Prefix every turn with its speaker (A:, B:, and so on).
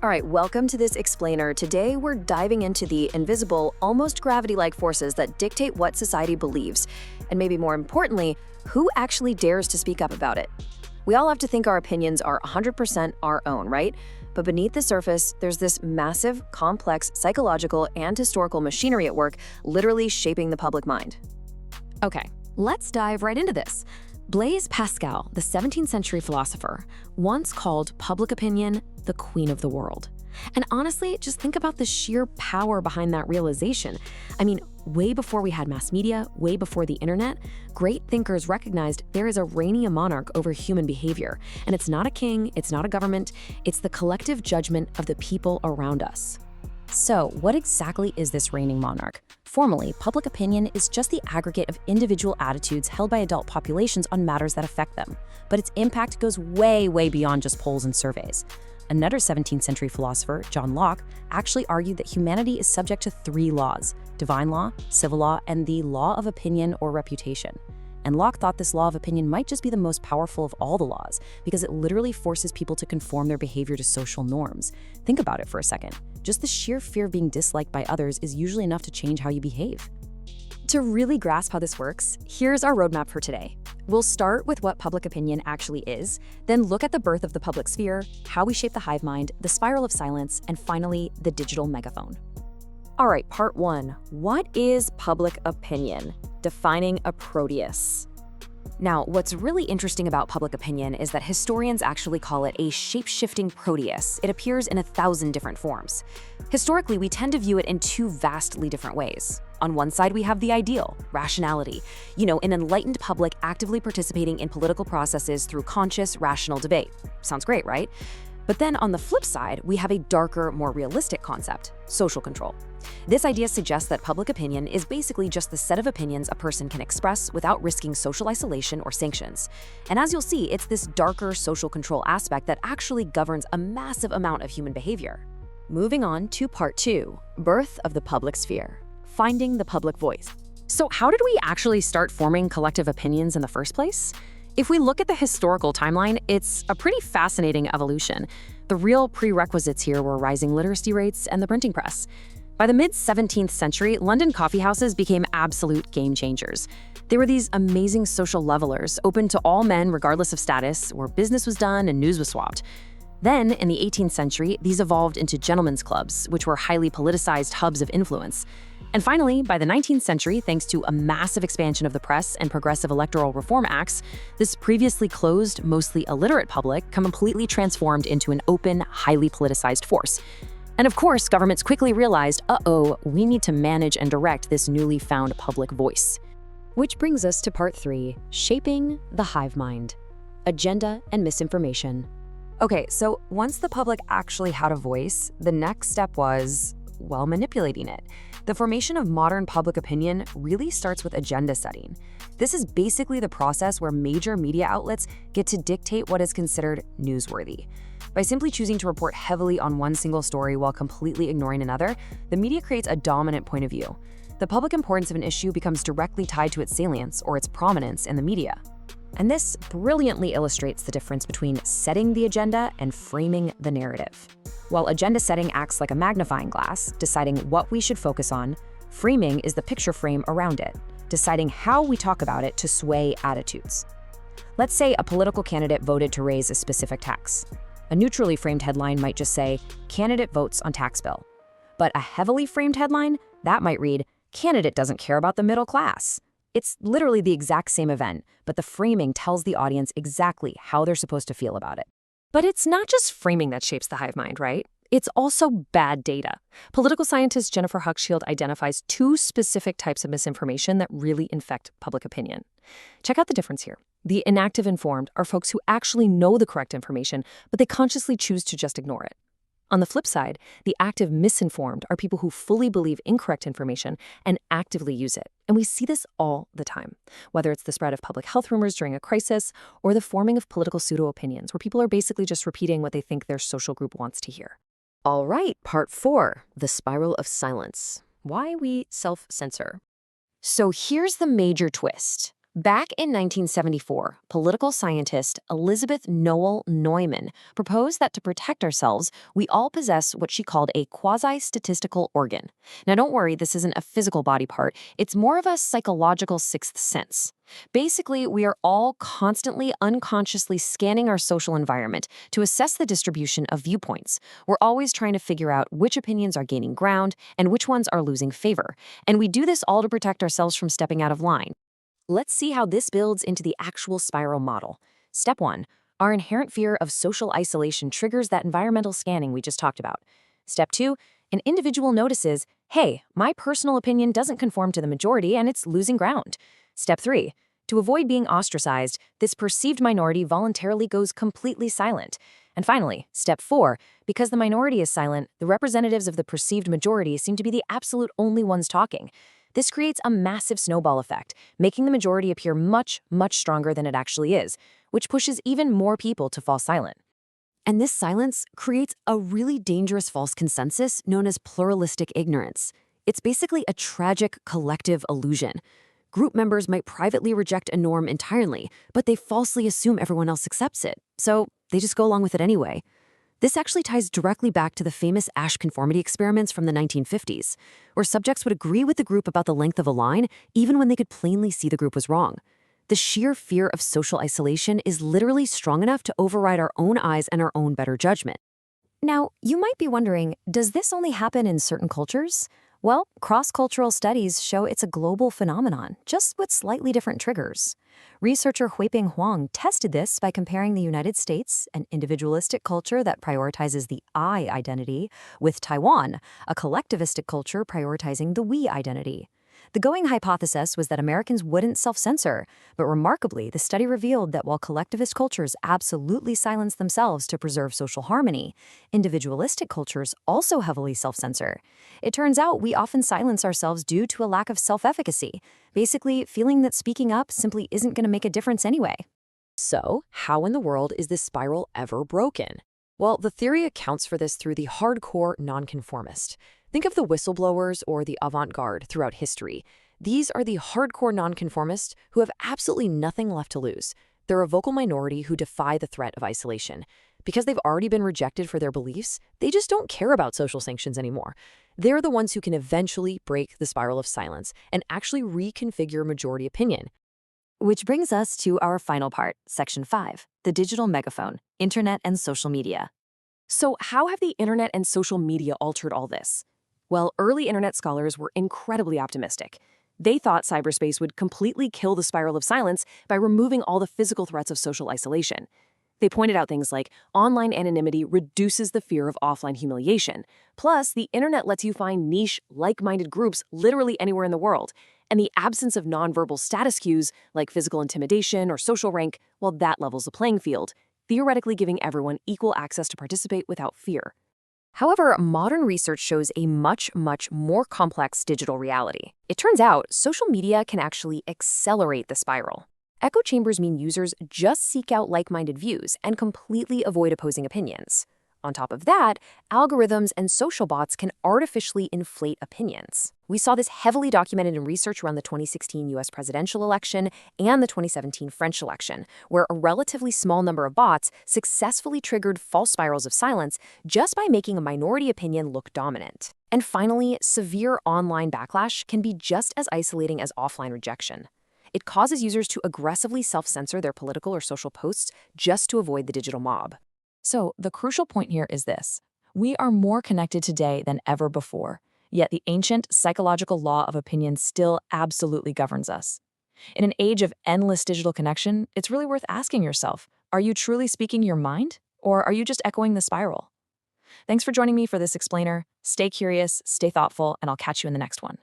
A: All right, welcome to this explainer. Today, we're diving into the invisible, almost gravity-like forces that dictate what society believes, and maybe more importantly, who actually dares to speak up about it. We all have to think our opinions are 100% our own, right? But beneath the surface, there's this massive, complex psychological and historical machinery at work, literally shaping the public mind. Okay, let's dive right into this. Blaise Pascal, the 17th century philosopher, once called public opinion the queen of the world. And honestly, just think about the sheer power behind that realization. I mean, way before we had mass media, way before the internet, great thinkers recognized there is a reigning monarch over human behavior. And it's not a king, it's not a government, it's the collective judgment of the people around us. So, what exactly is this reigning monarch? Formally, public opinion is just the aggregate of individual attitudes held by adult populations on matters that affect them. But its impact goes way, way beyond just polls and surveys. Another 17th century philosopher, John Locke, actually argued that humanity is subject to three laws: divine law, civil law, and the law of opinion or reputation. And Locke thought this law of opinion might just be the most powerful of all the laws, because it literally forces people to conform their behavior to social norms. Think about it for a second. Just the sheer fear of being disliked by others is usually enough to change how you behave. To really grasp how this works, here's our roadmap for today. We'll start with what public opinion actually is, then look at the birth of the public sphere, how we shape the hive mind, the spiral of silence, and finally, the digital megaphone. All right, part one. What is public opinion? Defining a Proteus. Now, what's really interesting about public opinion is that historians actually call it a shape-shifting Proteus. It appears in 1,000 different forms. Historically, we tend to view it in two vastly different ways. On one side, we have the ideal, rationality. An enlightened public actively participating in political processes through conscious, rational debate. Sounds great, right? But then on the flip side, we have a darker, more realistic concept: social control. This idea suggests that public opinion is basically just the set of opinions a person can express without risking social isolation or sanctions. And as you'll see, it's this darker social control aspect that actually governs a massive amount of human behavior. Moving on to part two, birth of the public sphere, finding the public voice. So how did we actually start forming collective opinions in the first place? If we look at the historical timeline, it's a pretty fascinating evolution. The real prerequisites here were rising literacy rates and the printing press. By the mid-17th century, London coffeehouses became absolute game changers. They were these amazing social levelers, open to all men regardless of status, where business was done and news was swapped. Then, in the 18th century, these evolved into gentlemen's clubs, which were highly politicized hubs of influence. And finally, by the 19th century, thanks to a massive expansion of the press and progressive electoral reform acts, this previously closed, mostly illiterate public completely transformed into an open, highly politicized force. And of course, governments quickly realized, we need to manage and direct this newly found public voice. Which brings us to part three, shaping the hive mind, agenda and misinformation. Okay, so once the public actually had a voice, the next step was, manipulating it. The formation of modern public opinion really starts with agenda setting. This is basically the process where major media outlets get to dictate what is considered newsworthy. By simply choosing to report heavily on one single story while completely ignoring another, the media creates a dominant point of view. The public importance of an issue becomes directly tied to its salience or its prominence in the media. And this brilliantly illustrates the difference between setting the agenda and framing the narrative. While agenda setting acts like a magnifying glass, deciding what we should focus on, framing is the picture frame around it, deciding how we talk about it to sway attitudes. Let's say a political candidate voted to raise a specific tax. A neutrally framed headline might just say, "Candidate votes on tax bill." But a heavily framed headline, that might read, "Candidate doesn't care about the middle class." It's literally the exact same event, but the framing tells the audience exactly how they're supposed to feel about it. But it's not just framing that shapes the hive mind, right? It's also bad data. Political scientist Jennifer Hochschild identifies two specific types of misinformation that really infect public opinion. Check out the difference here. The inactive informed are folks who actually know the correct information, but they consciously choose to just ignore it. On the flip side, the active misinformed are people who fully believe incorrect information and actively use it. And we see this all the time, whether it's the spread of public health rumors during a crisis or the forming of political pseudo-opinions, where people are basically just repeating what they think their social group wants to hear. All right, part four, the spiral of silence. Why we self-censor. So here's the major twist. Back in 1974, political scientist Elizabeth Noel Neumann proposed that to protect ourselves, we all possess what she called a quasi-statistical organ. Now, don't worry, this isn't a physical body part. It's more of a psychological sixth sense. Basically, we are all constantly unconsciously scanning our social environment to assess the distribution of viewpoints. We're always trying to figure out which opinions are gaining ground and which ones are losing favor. And we do this all to protect ourselves from stepping out of line. Let's see how this builds into the actual spiral model. Step 1. Our inherent fear of social isolation triggers that environmental scanning we just talked about. Step 2. An individual notices, hey, my personal opinion doesn't conform to the majority and it's losing ground. Step 3. To avoid being ostracized, this perceived minority voluntarily goes completely silent. And finally, step 4. Because the minority is silent, the representatives of the perceived majority seem to be the absolute only ones talking. This creates a massive snowball effect, making the majority appear much, much stronger than it actually is, which pushes even more people to fall silent. And this silence creates a really dangerous false consensus known as pluralistic ignorance. It's basically a tragic collective illusion. Group members might privately reject a norm entirely, but they falsely assume everyone else accepts it, so they just go along with it anyway. This actually ties directly back to the famous Asch conformity experiments from the 1950s, where subjects would agree with the group about the length of a line, even when they could plainly see the group was wrong. The sheer fear of social isolation is literally strong enough to override our own eyes and our own better judgment. Now, you might be wondering, does this only happen in certain cultures? Well, cross-cultural studies show it's a global phenomenon, just with slightly different triggers. Researcher Huiping Huang tested this by comparing the United States, an individualistic culture that prioritizes the I identity, with Taiwan, a collectivistic culture prioritizing the we identity. The going hypothesis was that Americans wouldn't self-censor, but remarkably, the study revealed that while collectivist cultures absolutely silence themselves to preserve social harmony, individualistic cultures also heavily self-censor. It turns out we often silence ourselves due to a lack of self-efficacy, basically feeling that speaking up simply isn't going to make a difference anyway. So, how in the world is this spiral ever broken? Well, the theory accounts for this through the hardcore nonconformist. Think of the whistleblowers or the avant-garde throughout history. These are the hardcore nonconformists who have absolutely nothing left to lose. They're a vocal minority who defy the threat of isolation. Because they've already been rejected for their beliefs, they just don't care about social sanctions anymore. They're the ones who can eventually break the spiral of silence and actually reconfigure majority opinion. Which brings us to our final part, Section 5, the digital megaphone, internet and social media. So how have the internet and social media altered all this? Well, early internet scholars were incredibly optimistic. They thought cyberspace would completely kill the spiral of silence by removing all the physical threats of social isolation. They pointed out things like online anonymity reduces the fear of offline humiliation. Plus, the internet lets you find niche, like-minded groups literally anywhere in the world. And the absence of nonverbal status cues, like physical intimidation or social rank, well, that levels the playing field, theoretically giving everyone equal access to participate without fear. However, modern research shows a much, much more complex digital reality. It turns out social media can actually accelerate the spiral. Echo chambers mean users just seek out like-minded views and completely avoid opposing opinions. On top of that, algorithms and social bots can artificially inflate opinions. We saw this heavily documented in research around the 2016 US presidential election and the 2017 French election, where a relatively small number of bots successfully triggered false spirals of silence just by making a minority opinion look dominant. And finally, severe online backlash can be just as isolating as offline rejection. It causes users to aggressively self-censor their political or social posts just to avoid the digital mob. So, the crucial point here is this. We are more connected today than ever before, yet the ancient psychological law of opinion still absolutely governs us. In an age of endless digital connection, it's really worth asking yourself, are you truly speaking your mind, or are you just echoing the spiral? Thanks for joining me for this explainer. Stay curious, stay thoughtful, and I'll catch you in the next one.